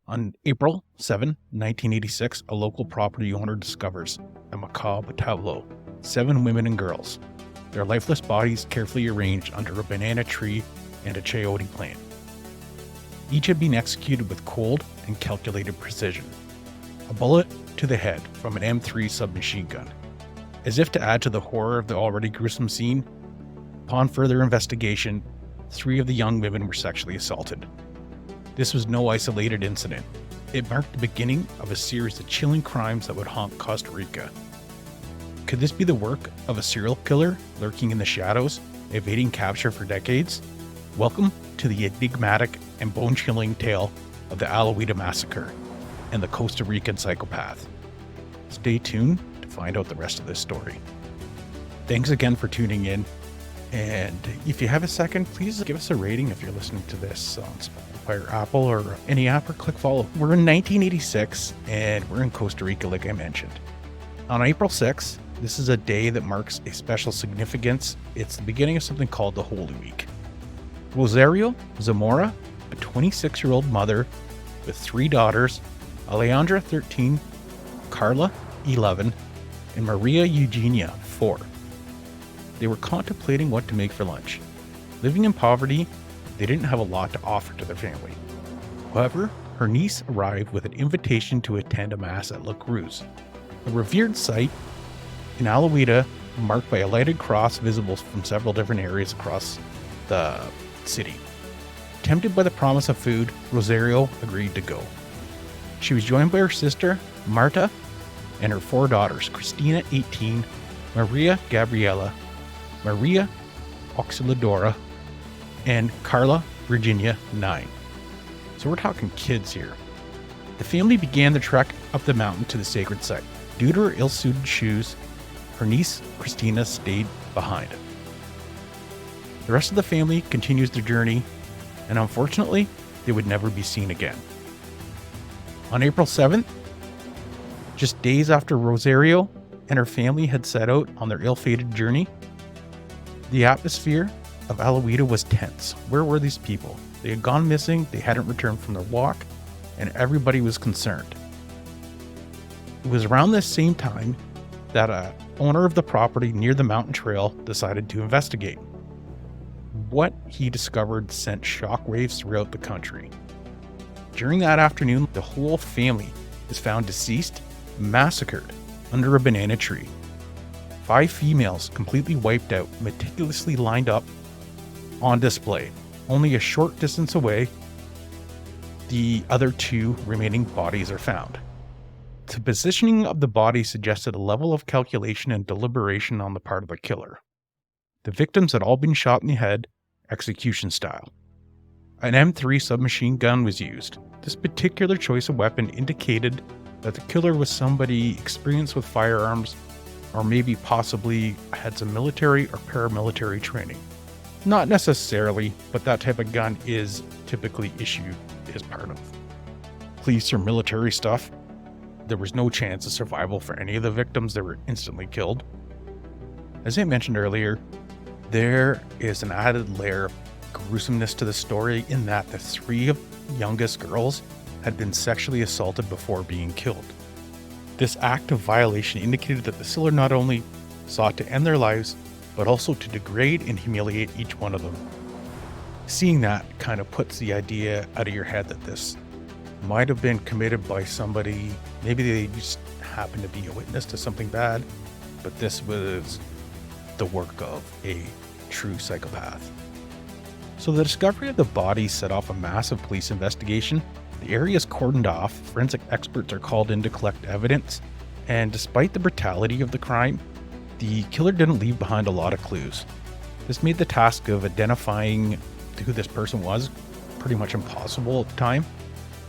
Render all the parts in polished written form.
On April 7, 1986, a local property owner discovers a macabre tableau: 7 women and girls, their lifeless bodies carefully arranged under a banana tree and a chayote plant. Each had been executed with cold and calculated precision. A bullet to the head from an M3 submachine gun. As if to add to the horror of the already gruesome scene, upon further investigation, 3 of the young women were sexually assaulted. This was no isolated incident. It marked the beginning of a series of chilling crimes that would haunt Costa Rica. Could this be the work of a serial killer lurking in the shadows, evading capture for decades? Welcome to the enigmatic and bone-chilling tale of the Alajuelita Massacre and the Costa Rican Psychopath. Stay tuned to find out the rest of this story. Thanks again for tuning in, and if you have a second, please give us a rating if you're listening to this on Spotify or Apple or any app, or click follow. We're in 1986, and we're in Costa Rica, like I mentioned. On April 6th, this is a day that marks a special significance. It's the beginning of something called the Holy Week. Rosario Zamora, a 26-year-old mother with 3 daughters, Alejandra, 13, Carla, 11, and Maria Eugenia, 4. They were contemplating what to make for lunch. Living in poverty, they didn't have a lot to offer to their family. However, her niece arrived with an invitation to attend a mass at Cruz, a revered site in Alajuelita marked by a lighted cross visible from several different areas across the city. Tempted by the promise of food, Rosario agreed to go. She was joined by her sister, Marta, and her 4 daughters, Cristina, 18, Maria Gabriela, Maria Auxiliadora, and Carla Virginia, 9. So we're talking kids here. The family began the trek up the mountain to the sacred site. Due to her ill-suited shoes, her niece, Cristina, stayed behind. The rest of the family continues their journey, and unfortunately, they would never be seen again. On April 7th, just days after Rosario and her family had set out on their ill-fated journey, the atmosphere of Alajuelita was tense. Where were these people? They had gone missing, they hadn't returned from their walk, and everybody was concerned. It was around this same time that a owner of the property near the mountain trail decided to investigate. What he discovered sent shockwaves throughout the country. During that afternoon, the whole family is found deceased, massacred under a banana tree. 5 females completely wiped out, meticulously lined up on display. Only a short distance away, the other 2 remaining bodies are found. The positioning of the body suggested a level of calculation and deliberation on the part of the killer. The victims had all been shot in the head, execution style. An M3 submachine gun was used. This particular choice of weapon indicated that the killer was somebody experienced with firearms, or maybe possibly had some military or paramilitary training. Not necessarily, but that type of gun is typically issued as part of police or military stuff. There was no chance of survival for any of the victims. They were instantly killed. As I mentioned earlier, there is an added layer of gruesomeness to the story in that the 3 youngest girls had been sexually assaulted before being killed. This act of violation indicated that the killer not only sought to end their lives, but also to degrade and humiliate each one of them. Seeing that kind of puts the idea out of your head that this might have been committed by somebody. Maybe they just happened to be a witness to something bad, but this was the work of a true psychopath. So the discovery of the body set off a massive police investigation. The area is cordoned off, forensic experts are called in to collect evidence, and despite the brutality of the crime, the killer didn't leave behind a lot of clues. This made the task of identifying who this person was pretty much impossible at the time,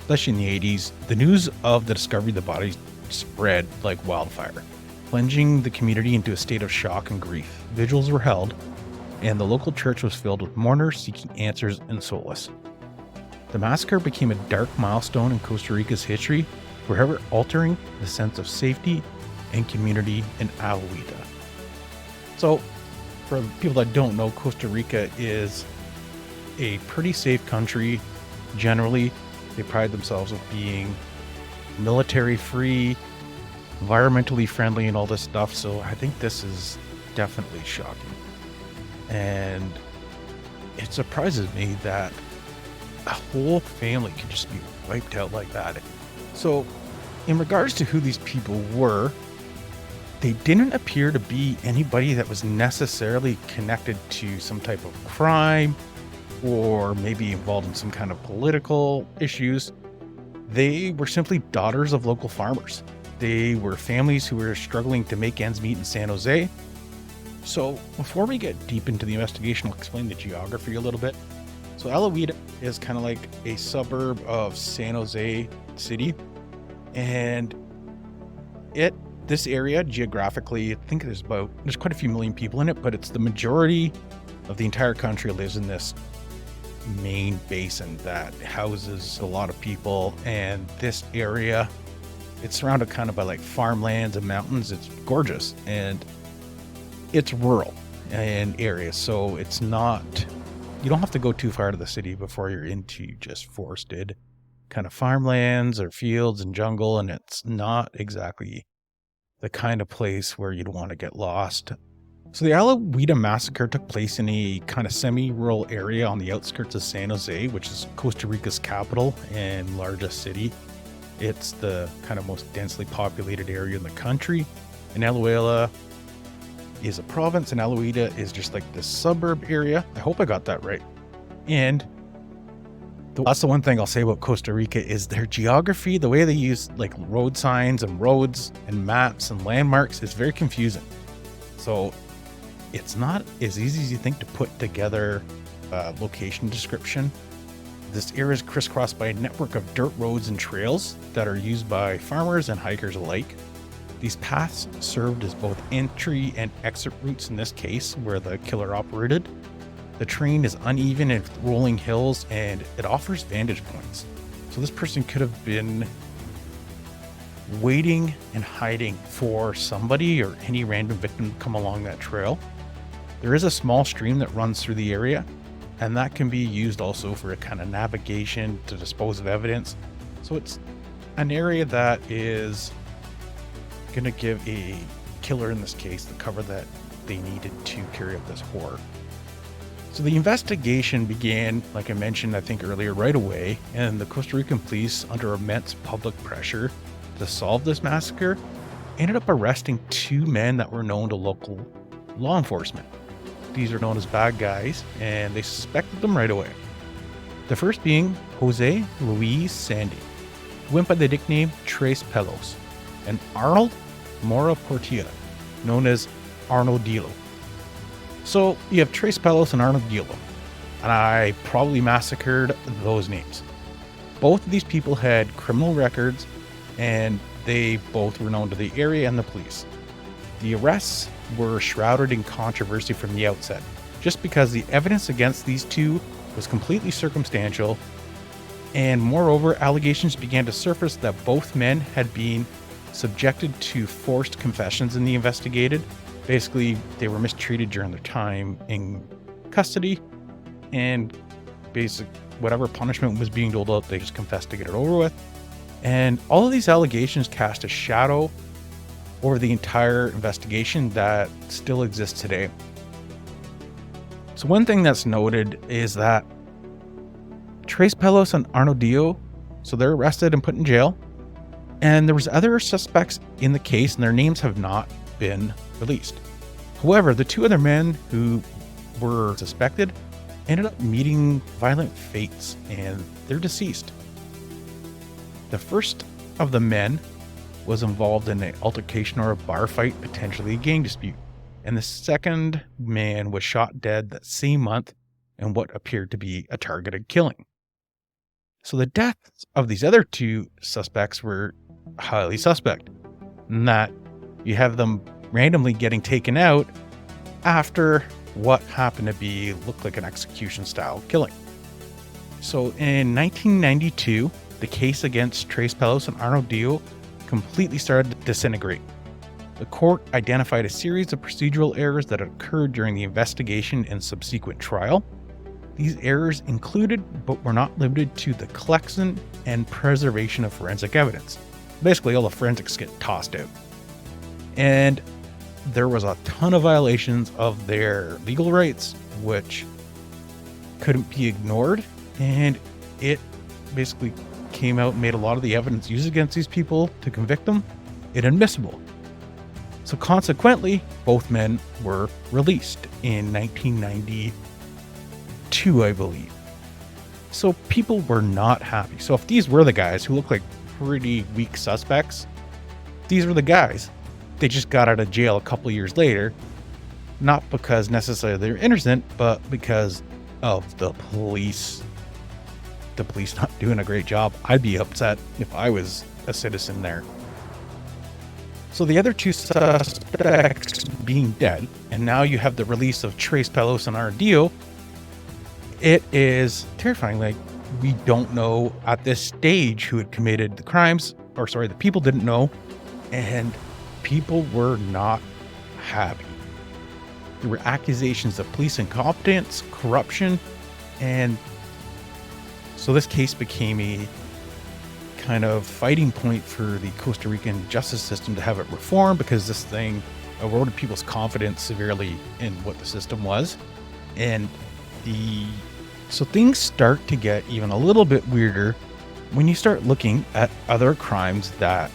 especially in the 80s. The news of the discovery of the body spread like wildfire, plunging the community into a state of shock and grief. Vigils were held, and the local church was filled with mourners seeking answers and solace. The massacre became a dark milestone in Costa Rica's history, forever altering the sense of safety and community in Alajuelita. So, for people that don't know, Costa Rica is a pretty safe country generally. They pride themselves of being military-free, environmentally friendly, and all this stuff. So I think this is definitely shocking. And it surprises me that a whole family could just be wiped out like that. So in regards to who these people were, they didn't appear to be anybody that was necessarily connected to some type of crime or maybe involved in some kind of political issues. They were simply daughters of local farmers. They were families who were struggling to make ends meet in San Jose. So before we get deep into the investigation, I'll explain the geography a little bit. So Alajuelita is kind of like a suburb of San Jose City. And this area geographically, I think there's quite a few million people in it, but it's the majority of the entire country lives in this main basin that houses a lot of people. And this area, it's surrounded kind of by like farmlands and mountains. It's gorgeous and it's rural in areas. So it's not, you don't have to go too far to the city before you're into just forested kind of farmlands or fields and jungle. And it's not exactly the kind of place where you'd want to get lost. So the Alajuelita Massacre took place in a kind of semi-rural area on the outskirts of San Jose, which is Costa Rica's capital and largest city. It's the kind of most densely populated area in the country. And Alajuela is a province, and Alajuelita is just like this suburb area. I hope I got that right. And that's the one thing I'll say about Costa Rica is their geography, the way they use like road signs and roads and maps and landmarks is very confusing. So it's not as easy as you think to put together a location description. This area is crisscrossed by a network of dirt roads and trails that are used by farmers and hikers alike. These paths served as both entry and exit routes in this case, where the killer operated. The terrain is uneven and with rolling hills, and it offers vantage points. So this person could have been waiting and hiding for somebody or any random victim to come along that trail. There is a small stream that runs through the area, and that can be used also for a kind of navigation to dispose of evidence. So it's an area that is going to give a killer, in this case, the cover that they needed to carry out this horror. So the investigation began, like I mentioned, I think earlier, right away, and the Costa Rican police, under immense public pressure to solve this massacre, ended up arresting two men that were known to local law enforcement. These are known as bad guys, and they suspected them right away. The first being Jose Luis Sandy, who went by the nickname Tres Pelos, and Arnold Mora Portilla, known as Arnoldillo. So you have Tres Pelos and Arnoldillo, and I probably massacred those names. Both of these people had criminal records, and they both were known to the area and the police. The arrests were shrouded in controversy from the outset, just because the evidence against these two was completely circumstantial, and moreover, allegations began to surface that both men had been subjected to forced confessions in the investigated. Basically, they were mistreated during their time in custody, and whatever punishment was being doled out, they just confessed to get it over with. And all of these allegations cast a shadow over the entire investigation that still exists today. So one thing that's noted is that Tres Pelos and Arnoldillo, so they're arrested and put in jail, and there was other suspects in the case, and their names have not been released. However, the two other men who were suspected ended up meeting violent fates, and they're deceased. The first of the men was involved in an altercation or a bar fight, potentially a gang dispute, and the second man was shot dead that same month in what appeared to be a targeted killing. So the deaths of these other two suspects were highly suspect, in that you have them randomly getting taken out after what happened to look like an execution style killing. So in 1992, the case against Tres Pelos and Arnoldillo completely started to disintegrate. The court identified a series of procedural errors that occurred during the investigation and subsequent trial. These errors included, but were not limited to, the collection and preservation of forensic evidence. Basically, all the forensics get tossed out. And there was a ton of violations of their legal rights, which couldn't be ignored. And it basically came out and made a lot of the evidence used against these people to convict them inadmissible. So consequently, both men were released in 1992, I believe. So people were not happy. So if these were the guys who look like pretty weak suspects, these were the guys. They just got out of jail a couple years later, not because necessarily they're innocent, but because of the police. The police not doing a great job. I'd be upset if I was a citizen there. So the other two suspects being dead, and now you have the release of Pelos and Arnoldillo. It is terrifying. Like, we don't know at this stage who had committed the crimes, the people didn't know, and people were not happy. There were accusations of police incompetence, corruption, and so this case became a kind of fighting point for the Costa Rican justice system to have it reformed, because this thing eroded people's confidence severely in what the system was. And so things start to get even a little bit weirder when you start looking at other crimes that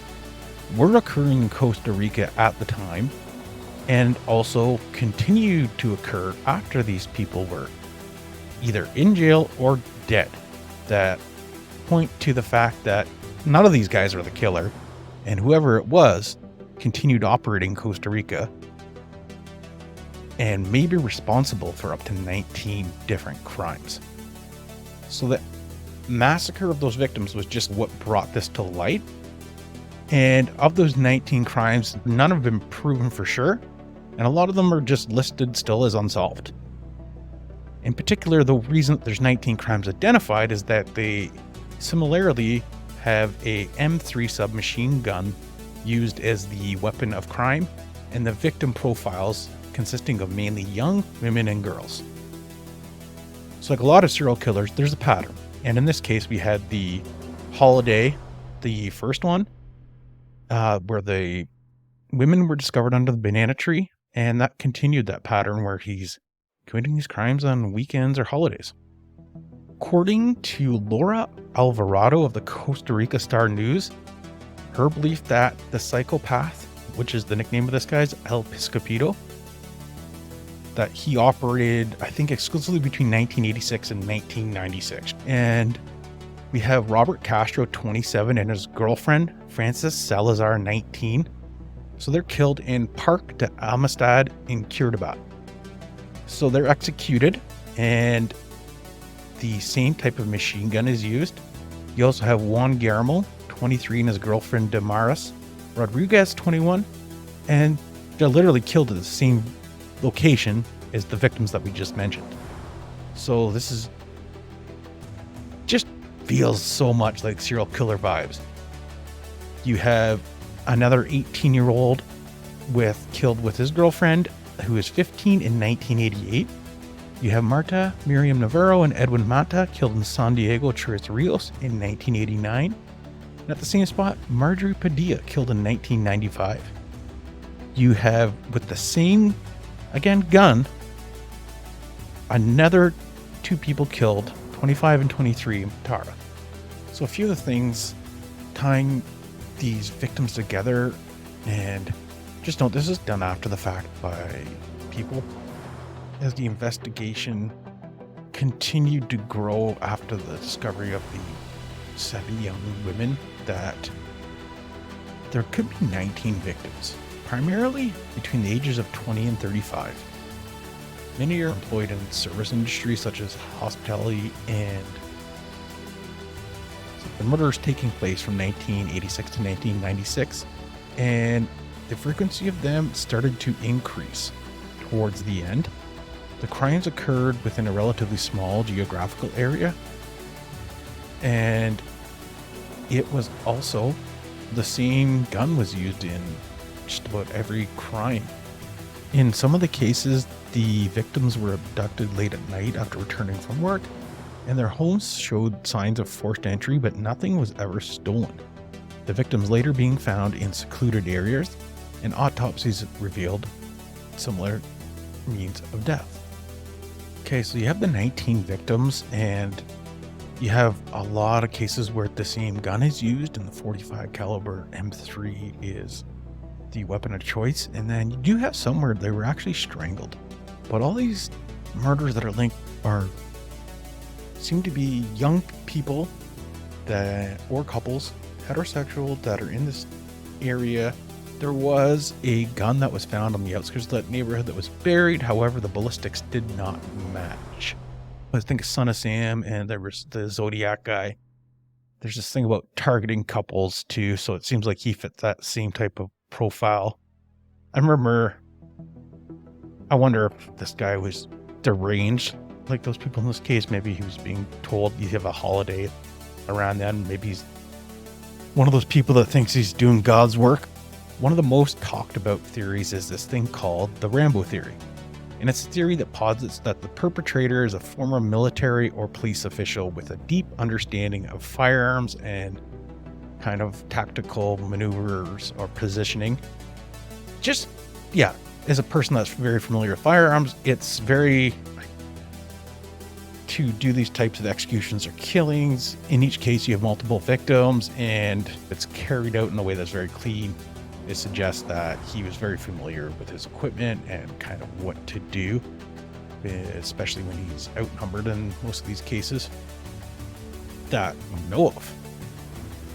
were occurring in Costa Rica at the time, and also continued to occur after these people were either in jail or dead, that point to the fact that none of these guys are the killer, and whoever it was continued operating in Costa Rica and may be responsible for up to 19 different crimes. So the massacre of those victims was just what brought this to light. And of those 19 crimes, none have been proven for sure, and a lot of them are just listed still as unsolved. In particular, the reason there's 19 crimes identified is that they similarly have a M3 submachine gun used as the weapon of crime, and the victim profiles consisting of mainly young women and girls. So like a lot of serial killers, there's a pattern. And in this case, we had the Holiday, the first one, where the women were discovered under the banana tree, and that continued that pattern where he's committing these crimes on weekends or holidays. According to Laura Alvarado of the Costa Rica Star News, her belief that the Psychopath, which is the nickname of this guy's, El Piscopito, that he operated, I think, exclusively between 1986 and 1996. And we have Robert Castro, 27, and his girlfriend, Frances Salazar, 19. So they're killed in Parque de Amistad in Curitiba. So they're executed, and the same type of machine gun is used. You also have Juan Guillermo, 23, and his girlfriend Damaris Rodriguez, 21, and they're literally killed at the same location as the victims that we just mentioned. So this is just feels so much like serial killer vibes. You have another 18-year-old killed with his girlfriend, who is 15, in 1988. You have Marta Miriam Navarro and Edwin Mata killed in San Diego, Tres Rios in 1989. And at the same spot, Marjorie Padilla killed in 1995. You have, with the same, again, gun, another two people killed, 25 and 23 in Tara. So a few of the things tying these victims together, and just note this is done after the fact by people, as the investigation continued to grow after the discovery of the 7 young women, that there could be 19 victims, primarily between the ages of 20 and 35. Many are employed in service industries such as hospitality, and the murders taking place from 1986 to 1996, and the frequency of them started to increase towards the end. The crimes occurred within a relatively small geographical area, and it was also the same gun was used in just about every crime. In some of the cases, the victims were abducted late at night after returning from work, and their homes showed signs of forced entry, but nothing was ever stolen. The victims later being found in secluded areas, and autopsies revealed similar means of death. Okay, so you have the 19 victims, and you have a lot of cases where the same gun is used, and the 45 caliber M3 is the weapon of choice. And then you do have some where they were actually strangled. But all these murders that are linked seem to be young people or couples, heterosexual, that are in this area. There was a gun that was found on the outskirts of that neighborhood that was buried. However, the ballistics did not match. I think Son of Sam, and there was the Zodiac guy. There's this thing about targeting couples too, so it seems like he fit that same type of profile. I wonder if this guy was deranged like those people in this case. Maybe he was being told you have a holiday around then. Maybe he's one of those people that thinks he's doing God's work. One of the most talked about theories is this thing called the Rambo Theory. And it's a theory that posits that the perpetrator is a former military or police official with a deep understanding of firearms and kind of tactical maneuvers or positioning. As a person that's very familiar with firearms, it's very to do these types of executions or killings. In each case, you have multiple victims, and it's carried out in a way that's very clean. It suggests that he was very familiar with his equipment and kind of what to do, especially when he's outnumbered in most of these cases that we know of.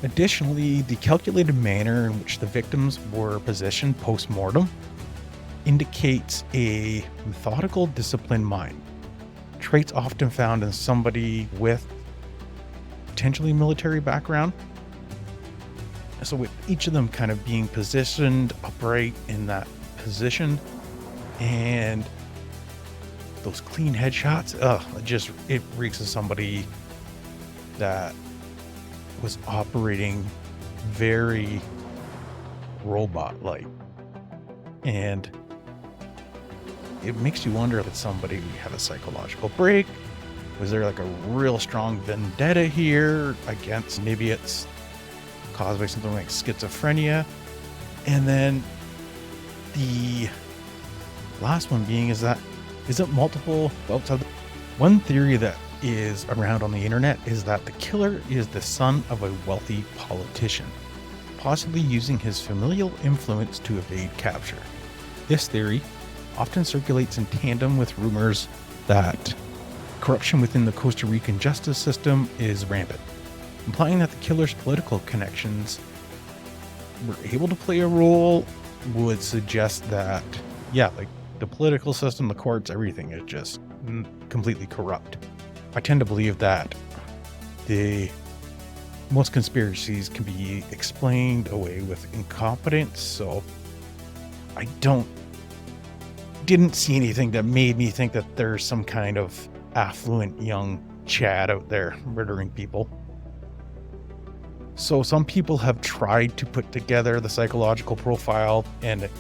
Additionally, the calculated manner in which the victims were positioned post-mortem indicates a methodical, disciplined mind. Traits often found in somebody with potentially military background. So with each of them kind of being positioned upright in that position, and those clean headshots, it reeks of somebody that was operating very robot-like. And it makes you wonder if somebody had a psychological break. Was there like a real strong vendetta here against, maybe it's caused by something like schizophrenia? And then the last one being is it multiple outside? One theory that is around on the internet is that the killer is the son of a wealthy politician, possibly using his familial influence to evade capture. This theory often circulates in tandem with rumors that corruption within the Costa Rican justice system is rampant, implying that the killer's political connections were able to play a role. Would suggest that, the political system, the courts, everything is just completely corrupt. I tend to believe that most conspiracies can be explained away with incompetence, so I didn't see anything that made me think that there's some kind of affluent young Chad out there murdering people. So some people have tried to put together the psychological profile, and it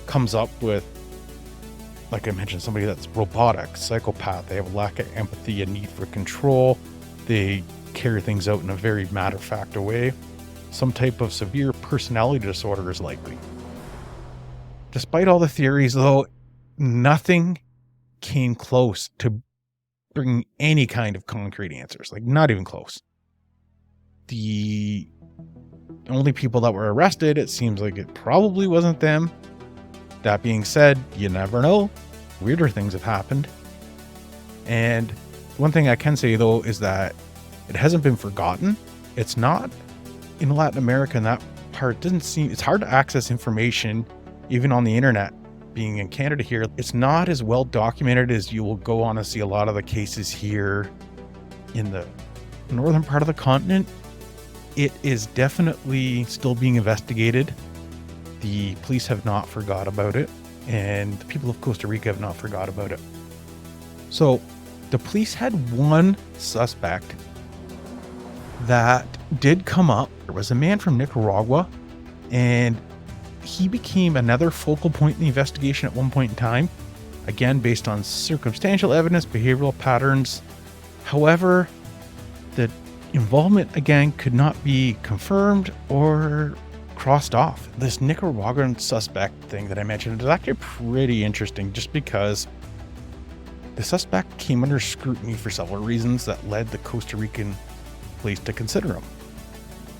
comes up with, like I mentioned, somebody that's robotic, psychopath. They have a lack of empathy, a need for control. They carry things out in a very matter-of-fact way. Some type of severe personality disorder is likely. Despite all the theories, though, nothing came close to bringing any kind of concrete answers. Like, not even close. The only people that were arrested, it seems like it probably wasn't them. That being said, you never know. Weirder things have happened. And one thing I can say, though, is that it hasn't been forgotten. It's not in Latin America, and that part doesn't seem, it's hard to access information, even on the internet. Being in Canada here, it's not as well documented as you will go on to see a lot of the cases here in the northern part of the continent. It is definitely still being investigated. The police have not forgot about it, and the people of Costa Rica have not forgot about it. So the police had one suspect that did come up. There was a man from Nicaragua, and he became another focal point in the investigation at one point in time, again based on circumstantial evidence, behavioral patterns. However, the involvement again could not be confirmed or crossed off. This Nicaraguan suspect thing that I mentioned is actually pretty interesting, just because the suspect came under scrutiny for several reasons that led the Costa Rican police to consider him.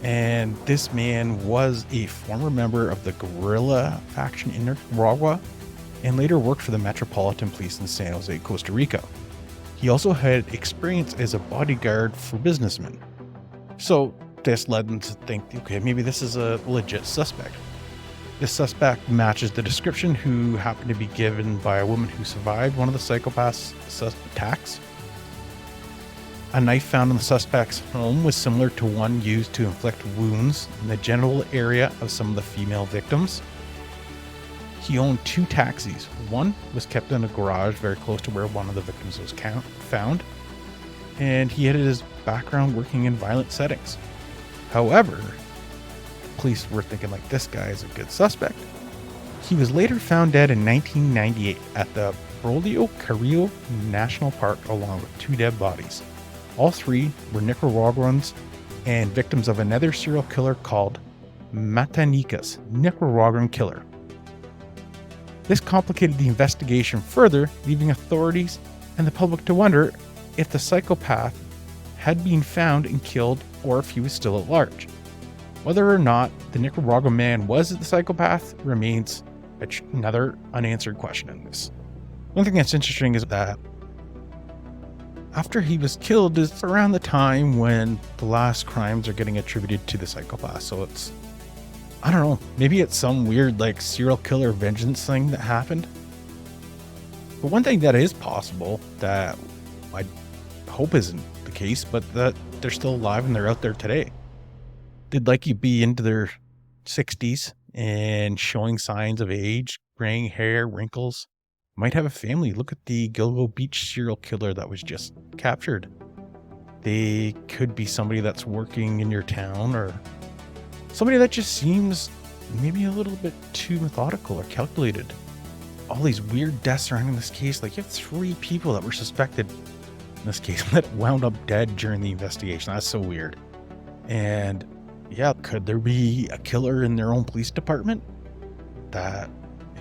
And this man was a former member of the guerrilla faction in Nicaragua and later worked for the Metropolitan Police in San Jose, Costa Rica. He also had experience as a bodyguard for businessmen. So this led them to think, okay, maybe this is a legit suspect. This suspect matches the description who happened to be given by a woman who survived one of the psychopath's attacks. A knife found in the suspect's home was similar to one used to inflict wounds in the genital area of some of the female victims. He owned 2 taxis. One was kept in a garage very close to where one of the victims was found, and he had his background working in violent settings. However, the police were thinking like, this guy is a good suspect. He was later found dead in 1998 at the Brolio Carrillo National Park along with 2 dead bodies. All 3 were Nicaraguans and victims of another serial killer called Matanicas, Nicaraguan killer. This complicated the investigation further, leaving authorities and the public to wonder if the psychopath had been found and killed or if he was still at large. Whether or not the Nicaraguan man was the psychopath remains another unanswered question in this. One thing that's interesting is that after he was killed is around the time when the last crimes are getting attributed to the psychopath. So it's, I don't know, maybe it's some weird like serial killer vengeance thing that happened. But one thing that is possible that I hope isn't the case, but that they're still alive and they're out there today. They'd likely be into their 60s and showing signs of age, graying hair, wrinkles. Might have a family. Look at the Gilgo Beach serial killer that was just captured. They could be somebody that's working in your town or somebody that just seems maybe a little bit too methodical or calculated. All these weird deaths surrounding this case. Like, you have 3 people that were suspected in this case that wound up dead during the investigation. That's so weird. And yeah, could there be a killer in their own police department? That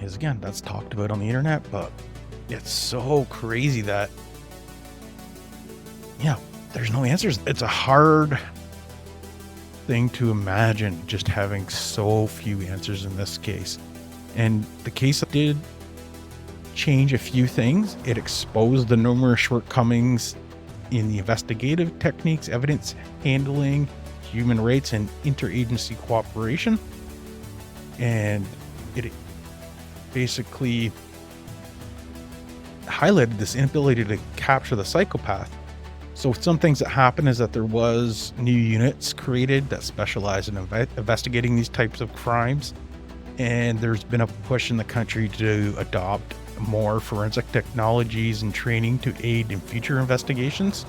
is, again, that's talked about on the internet, but it's so crazy that, yeah, there's no answers. It's a hard thing to imagine just having so few answers in this case. And the case did change a few things. It exposed the numerous shortcomings in the investigative techniques, evidence handling, human rights, and interagency cooperation. And it basically highlighted this inability to capture the psychopath. So some things that happened is that there was new units created that specialize in investigating these types of crimes. And there's been a push in the country to adopt more forensic technologies and training to aid in future investigations.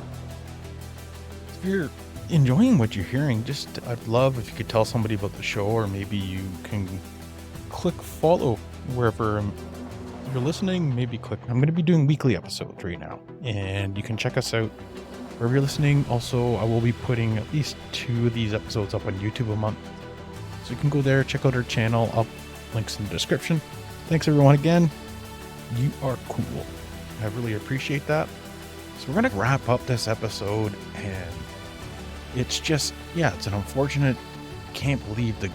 If you're enjoying what you're hearing, I'd love if you could tell somebody about the show, or maybe you can click follow wherever you're listening. Maybe click, I'm going to be doing weekly episodes right now, and you can check us out wherever you're listening. Also, I will be putting at least 2 of these episodes up on YouTube a month, so you can go there, check out our channel, up links in the description. Thanks everyone again. You are cool. I really appreciate that. So we're going to wrap up this episode, and it's just, yeah, it's an unfortunate, can't believe the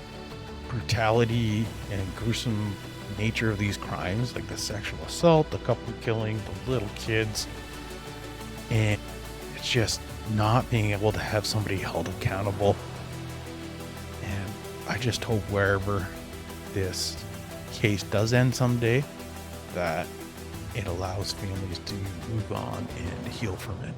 brutality and gruesome nature of these crimes, like the sexual assault, the couple killing, the little kids, and it's just not being able to have somebody held accountable. And I just hope wherever this case does end someday, that it allows families to move on and heal from it.